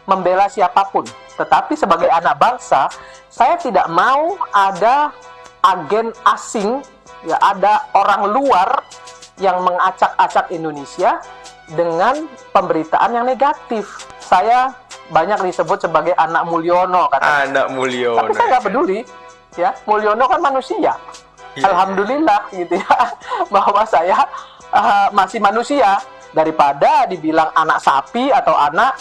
membela siapapun. Tetapi sebagai anak bangsa, saya tidak mau ada agen asing, ya, ada orang luar yang mengacak-acak Indonesia dengan pemberitaan yang negatif. Saya banyak disebut sebagai anak Mulyono, katanya. Anak Mulyono. Tapi saya nggak peduli, ya. Mulyono kan manusia. Alhamdulillah, gitu ya, bahwa saya masih manusia daripada dibilang anak sapi atau anak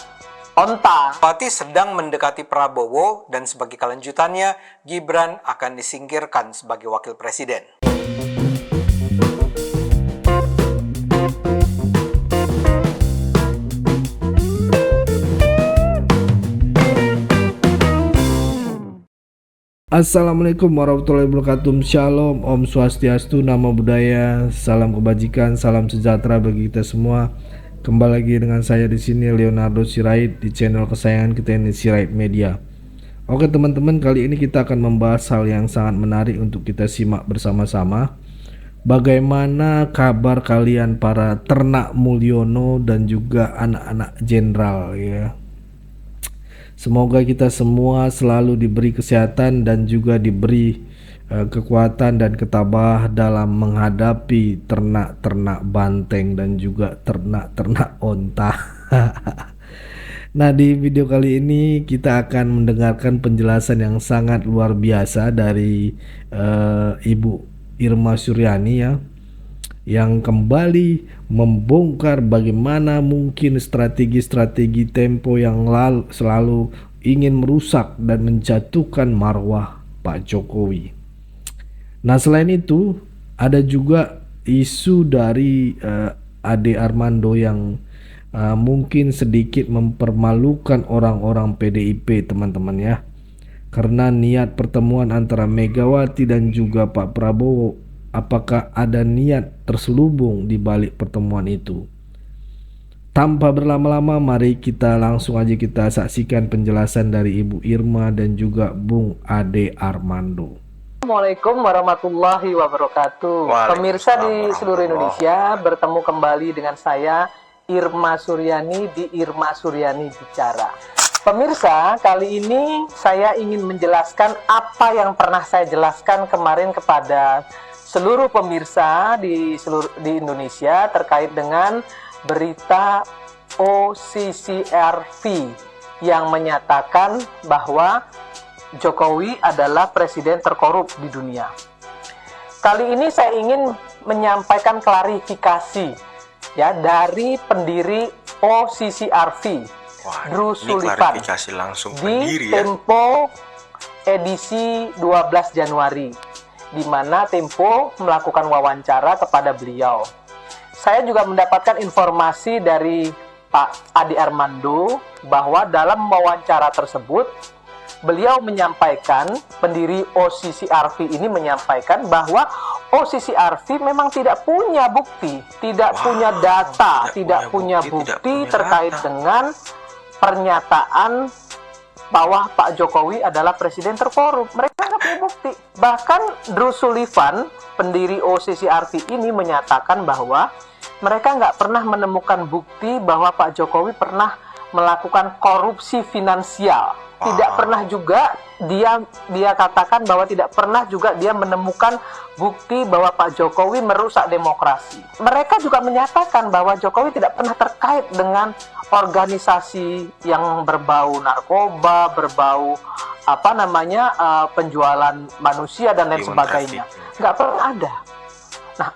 onta. Pati sedang mendekati Prabowo dan sebagai kelanjutannya Gibran akan disingkirkan sebagai wakil presiden. Assalamualaikum warahmatullahi wabarakatuh. Shalom, Om Swastiastu, Namo Buddhaya, salam kebajikan, salam sejahtera bagi kita semua. Kembali lagi dengan saya di sini Leonardo Sirait di channel kesayangan kita ini, Sirait Media. Oke teman-teman, kali ini kita akan membahas hal yang sangat menarik untuk kita simak bersama-sama. Bagaimana kabar kalian para ternak Mulyono dan juga anak-anak jenderal, ya. Semoga kita semua selalu diberi kesehatan dan juga diberi kekuatan dan ketabah dalam menghadapi ternak-ternak banteng dan juga ternak-ternak onta. Nah, di video kali ini kita akan mendengarkan penjelasan yang sangat luar biasa dari Ibu Irma Suryani, ya, yang kembali membongkar bagaimana mungkin strategi-strategi Tempo yang selalu ingin merusak dan menjatuhkan marwah Pak Jokowi. Nah, selain itu ada juga isu dari Ade Armando yang mungkin sedikit mempermalukan orang-orang PDIP, teman-teman, ya, karena niat pertemuan antara Megawati dan juga Pak Prabowo. Apakah ada niat terselubung di balik pertemuan itu? Tanpa berlama-lama, mari kita langsung aja kita saksikan penjelasan dari Ibu Irma dan juga Bung Ade Armando. Assalamualaikum warahmatullahi wabarakatuh. Pemirsa di seluruh Indonesia, bertemu kembali dengan saya Irma Suryani di Irma Suryani Bicara. Pemirsa, kali ini saya ingin menjelaskan apa yang pernah saya jelaskan kemarin kepada seluruh pemirsa di Indonesia terkait dengan berita OCCRV yang menyatakan bahwa Jokowi adalah presiden terkorup di dunia. Kali ini saya ingin menyampaikan klarifikasi, ya, dari pendiri OCCRV, Drew Sullivan, di Tempo edisi 12 Januari, di mana Tempo melakukan wawancara kepada beliau. Saya juga mendapatkan informasi dari Pak Ade Armando bahwa dalam wawancara tersebut beliau menyampaikan, pendiri OCCRV ini menyampaikan bahwa OCCRV memang tidak punya bukti, tidak punya data, tidak punya bukti terkait dengan pernyataan bahwa Pak Jokowi adalah presiden terkorup. Mereka nggak punya bukti. Bahkan Drew Sullivan, pendiri OCCRV ini menyatakan bahwa mereka nggak pernah menemukan bukti bahwa Pak Jokowi pernah melakukan korupsi finansial. Tidak pernah juga dia katakan bahwa tidak pernah juga dia menemukan bukti bahwa Pak Jokowi merusak demokrasi. Mereka juga menyatakan bahwa Jokowi tidak pernah terkait dengan organisasi yang berbau narkoba, berbau penjualan manusia dan lain sebagainya. Nggak pernah ada. Nah,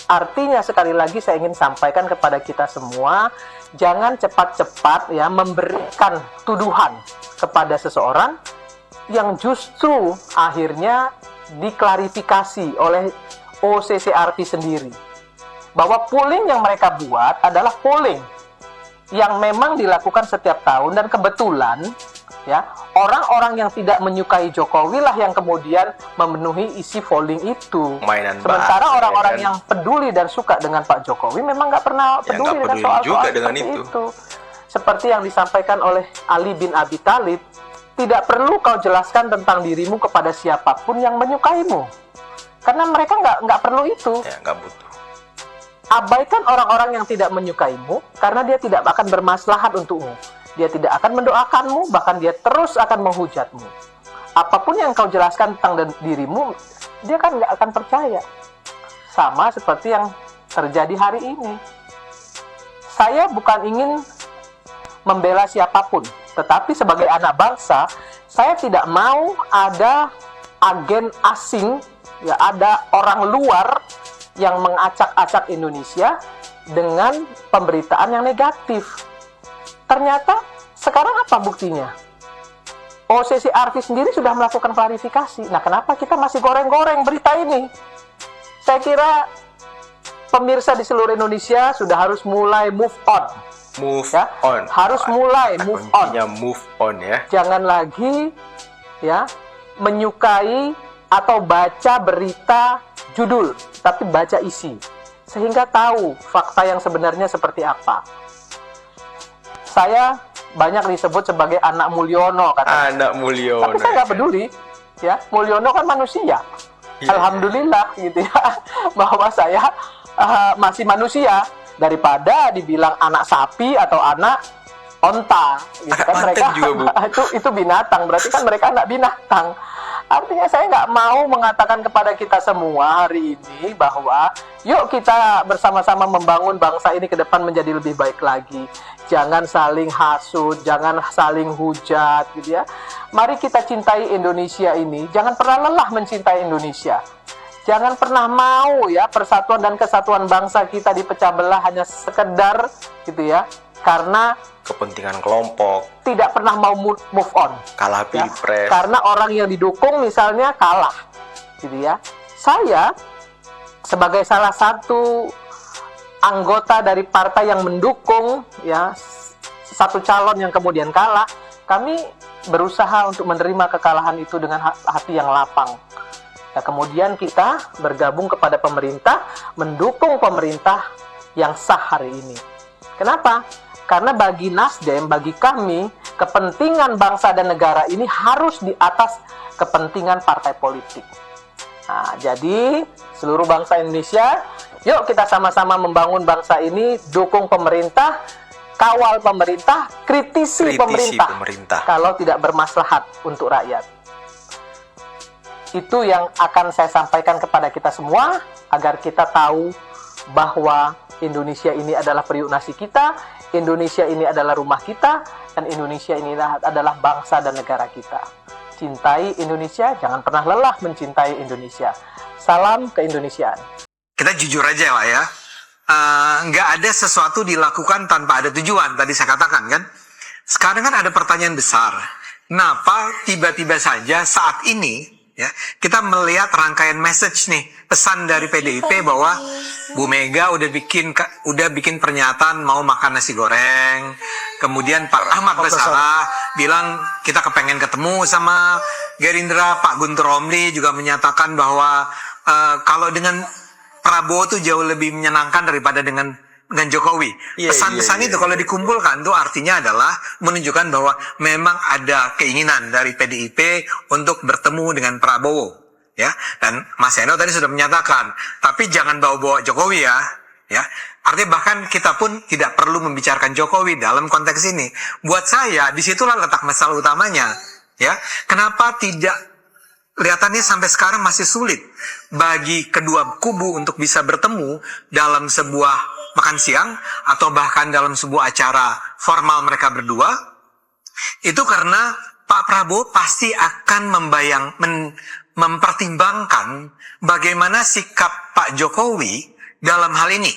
artinya sekali lagi saya ingin sampaikan kepada kita semua, jangan cepat-cepat, ya, memberikan tuduhan kepada seseorang yang justru akhirnya diklarifikasi oleh OCCRV sendiri bahwa polling yang mereka buat adalah polling yang memang dilakukan setiap tahun, dan kebetulan, ya, orang-orang yang tidak menyukai Jokowi lah yang kemudian memenuhi isi polling itu. Sementara orang-orang yang peduli dan suka dengan Pak Jokowi memang nggak pernah peduli dengan soal-soal seperti itu. Seperti yang disampaikan oleh Ali bin Abi Thalib, tidak perlu kau jelaskan tentang dirimu kepada siapapun yang menyukaimu, karena mereka nggak perlu itu. Ya, nggak butuh. Abaikan orang-orang yang tidak menyukaimu, karena dia tidak akan bermaslahat untukmu. Dia tidak akan mendoakanmu, bahkan dia terus akan menghujatmu. Apapun yang kau jelaskan tentang dirimu, dia kan nggak akan percaya. Sama seperti yang terjadi hari ini. Saya bukan ingin membela siapapun, tetapi sebagai anak bangsa, saya tidak mau ada agen asing, ya, ada orang luar yang mengacak-acak Indonesia dengan pemberitaan yang negatif. Ternyata sekarang apa buktinya? OCC Arfi sendiri sudah melakukan klarifikasi. Nah, kenapa kita masih goreng-goreng berita ini? Saya kira pemirsa di seluruh Indonesia sudah harus mulai move on. Move Ya, on. harus mulai move on. Kuncinya move on ya. Jangan lagi ya menyukai atau baca berita judul, tapi baca isi, sehingga tahu fakta yang sebenarnya seperti apa. Saya banyak disebut sebagai anak Mulyono, katanya. Anak Mulyono. Tapi saya nggak peduli, ya. Mulyono kan manusia. Iya. Alhamdulillah, gitu ya, bahwa saya masih manusia, daripada dibilang anak sapi atau anak onta. Gitu Anak kan, banteng mereka juga, Bu. itu binatang, berarti kan mereka anak binatang. Artinya saya nggak mau mengatakan kepada kita semua hari ini bahwa yuk kita bersama-sama membangun bangsa ini ke depan menjadi lebih baik lagi. Jangan saling hasut, jangan saling hujat, gitu ya. Mari kita cintai Indonesia ini. Jangan pernah lelah mencintai Indonesia. Jangan pernah mau ya persatuan dan kesatuan bangsa kita dipecah belah hanya sekedar gitu ya, karena Kepentingan kelompok, tidak pernah mau move on. kalah Ya, pilpres. karena orang yang didukung misalnya kalah, gitu ya. Saya sebagai salah satu anggota dari partai yang mendukung ya satu calon yang kemudian kalah, kami berusaha untuk menerima kekalahan itu dengan hati yang lapang. Ya, kemudian kita bergabung kepada pemerintah, mendukung pemerintah yang sah hari ini. Kenapa? Karena bagi Nasdem, bagi kami, kepentingan bangsa dan negara ini harus di atas kepentingan partai politik. Nah, jadi seluruh bangsa Indonesia, yuk kita sama-sama membangun bangsa ini, dukung pemerintah, kawal pemerintah, kritisi pemerintah kalau tidak bermaslahat untuk rakyat. Itu yang akan saya sampaikan kepada kita semua, agar kita tahu bahwa Indonesia ini adalah periuk nasi kita, Indonesia ini adalah rumah kita, dan Indonesia ini adalah bangsa dan negara kita. Cintai Indonesia, jangan pernah lelah mencintai Indonesia. Salam keindonesiaan. Kita jujur aja lah ya, nggak ada sesuatu dilakukan tanpa ada tujuan, tadi saya katakan kan. Sekarang kan ada pertanyaan besar, kenapa tiba-tiba saja saat ini ya kita melihat rangkaian message nih, pesan dari PDIP bahwa Bu Mega udah bikin pernyataan mau makan nasi goreng. Kemudian Pak Ahmad Basara bilang kita kepengen ketemu sama Gerindra. Pak Guntur Romli juga menyatakan bahwa kalau dengan Prabowo tuh jauh lebih menyenangkan daripada dengan Jokowi. Pesan-pesan itu kalau dikumpulkan tuh artinya adalah menunjukkan bahwa memang ada keinginan dari PDIP untuk bertemu dengan Prabowo. Ya, dan Mas Eno tadi sudah menyatakan, tapi jangan bawa-bawa Jokowi ya. Artinya bahkan kita pun tidak perlu membicarakan Jokowi dalam konteks ini. Buat saya disitulah letak masalah utamanya. Ya, kenapa tidak kelihatannya sampai sekarang masih sulit bagi kedua kubu untuk bisa bertemu dalam sebuah makan siang atau bahkan dalam sebuah acara formal mereka berdua? Itu karena Pak Prabowo pasti akan mempertimbangkan bagaimana sikap Pak Jokowi dalam hal ini.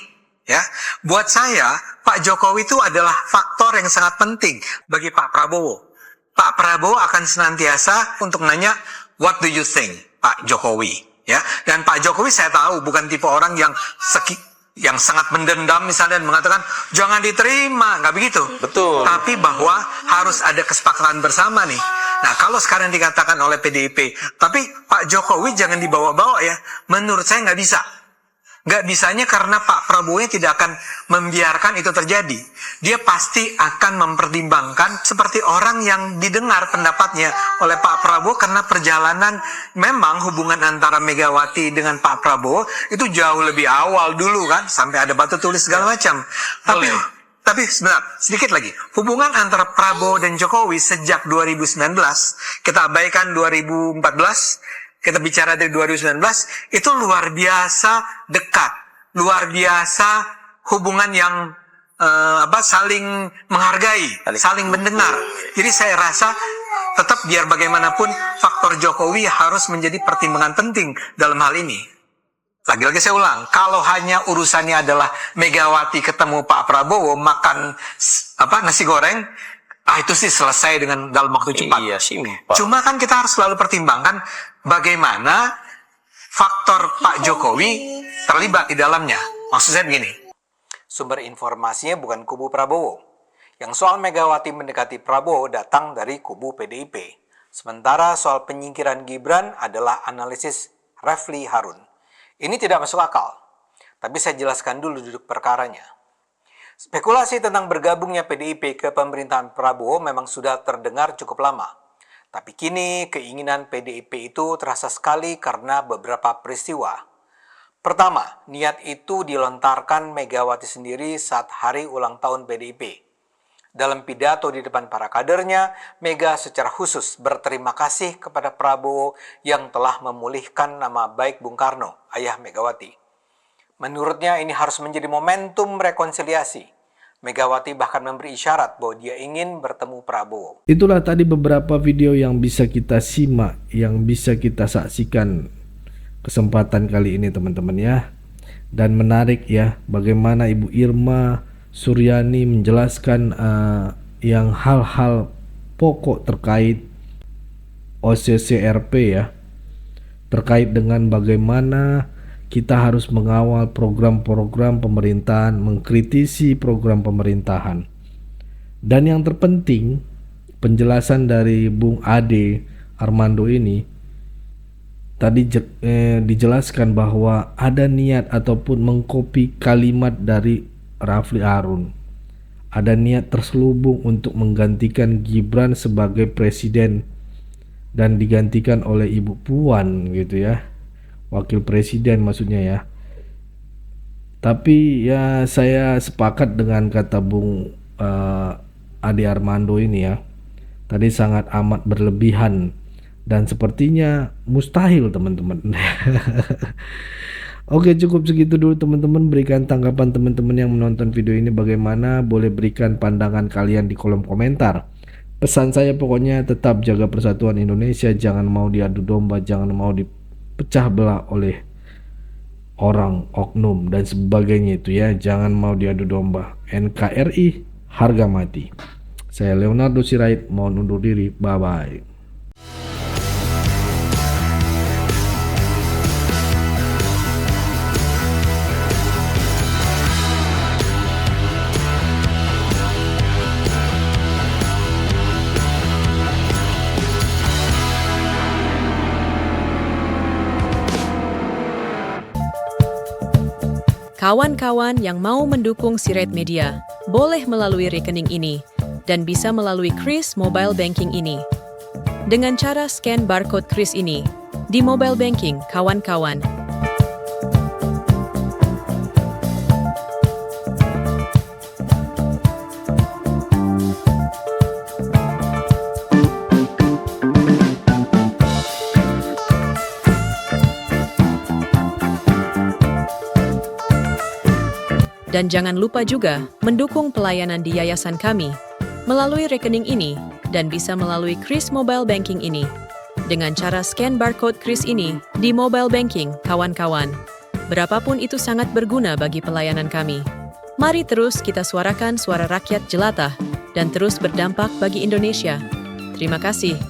Ya, buat saya Pak Jokowi itu adalah faktor yang sangat penting bagi Pak Prabowo. Pak Prabowo akan senantiasa untuk nanya, what do you think, Pak Jokowi? Ya, dan Pak Jokowi saya tahu bukan tipe orang yang sangat mendendam misalnya dan mengatakan jangan diterima, nggak begitu. Betul. Tapi bahwa harus ada kesepakatan bersama nih. Nah, kalau sekarang dikatakan oleh PDIP, tapi Pak Jokowi jangan dibawa-bawa ya, menurut saya nggak bisa. Nggak bisanya karena Pak Prabowo tidak akan membiarkan itu terjadi. Dia pasti akan mempertimbangkan seperti orang yang didengar pendapatnya oleh Pak Prabowo, karena perjalanan memang hubungan antara Megawati dengan Pak Prabowo itu jauh lebih awal dulu kan, sampai ada batu tulis segala macam. Tapi sebentar, sedikit lagi. Hubungan antara Prabowo dan Jokowi sejak 2019, kita abaikan 2014, kita bicara dari 2019, itu luar biasa dekat, luar biasa hubungan yang saling menghargai, saling mendengar. Jadi saya rasa tetap biar bagaimanapun faktor Jokowi harus menjadi pertimbangan penting dalam hal ini. Lagi-lagi saya ulang, kalau hanya urusannya adalah Megawati ketemu Pak Prabowo makan nasi goreng, itu sih selesai dengan dalam waktu cepat. Iya sih, Pak. Cuma kan kita harus selalu pertimbangkan bagaimana faktor Pak Jokowi terlibat di dalamnya. Maksud saya begini. Sumber informasinya bukan kubu Prabowo. Yang soal Megawati mendekati Prabowo datang dari kubu PDIP. Sementara soal penyingkiran Gibran adalah analisis Refli Harun. Ini tidak masuk akal. Tapi saya jelaskan dulu duduk perkaranya. Spekulasi tentang bergabungnya PDIP ke pemerintahan Prabowo memang sudah terdengar cukup lama. Tapi kini keinginan PDIP itu terasa sekali karena beberapa peristiwa. Pertama, niat itu dilontarkan Megawati sendiri saat hari ulang tahun PDIP. Dalam pidato di depan para kadernya, Mega secara khusus berterima kasih kepada Prabowo yang telah memulihkan nama baik Bung Karno, ayah Megawati. Menurutnya ini harus menjadi momentum rekonsiliasi. Megawati bahkan memberi isyarat bahwa dia ingin bertemu Prabowo. Itulah tadi beberapa video yang bisa kita simak, yang bisa kita saksikan kesempatan kali ini teman-teman ya. Dan menarik ya, bagaimana Ibu Irma Suryani menjelaskan yang hal-hal pokok terkait OCCRP ya, terkait dengan bagaimana kita harus mengawal program-program pemerintahan, mengkritisi program pemerintahan. Dan yang terpenting, penjelasan dari Bung Ade Armando ini tadi dijelaskan bahwa ada niat ataupun mengcopy kalimat dari Refli Harun. Ada niat terselubung untuk menggantikan Gibran sebagai presiden dan digantikan oleh Ibu Puan gitu ya. Wakil presiden maksudnya ya. Tapi ya saya sepakat dengan kata Bung Ade Armando ini ya. Tadi sangat amat berlebihan dan sepertinya mustahil teman-teman. Oke, cukup segitu dulu teman-teman. Berikan tanggapan teman-teman yang menonton video ini bagaimana. Boleh berikan pandangan kalian di kolom komentar. Pesan saya pokoknya tetap jaga persatuan Indonesia. Jangan mau diadu domba, jangan mau dipecah belah oleh orang, oknum dan sebagainya itu ya. Jangan mau diadu domba. NKRI harga mati. Saya Leonardo Sirait mohon undur diri. Bye bye. Kawan-kawan yang mau mendukung Sirait Media, boleh melalui rekening ini dan bisa melalui Kris Mobile Banking ini. Dengan cara scan barcode Kris ini di mobile banking kawan-kawan. Dan jangan lupa juga mendukung pelayanan di yayasan kami melalui rekening ini dan bisa melalui Kris Mobile Banking ini dengan cara scan barcode Kris ini di mobile banking kawan-kawan. Berapapun itu sangat berguna bagi pelayanan kami. Mari terus kita suarakan suara rakyat jelata dan terus berdampak bagi Indonesia. Terima kasih.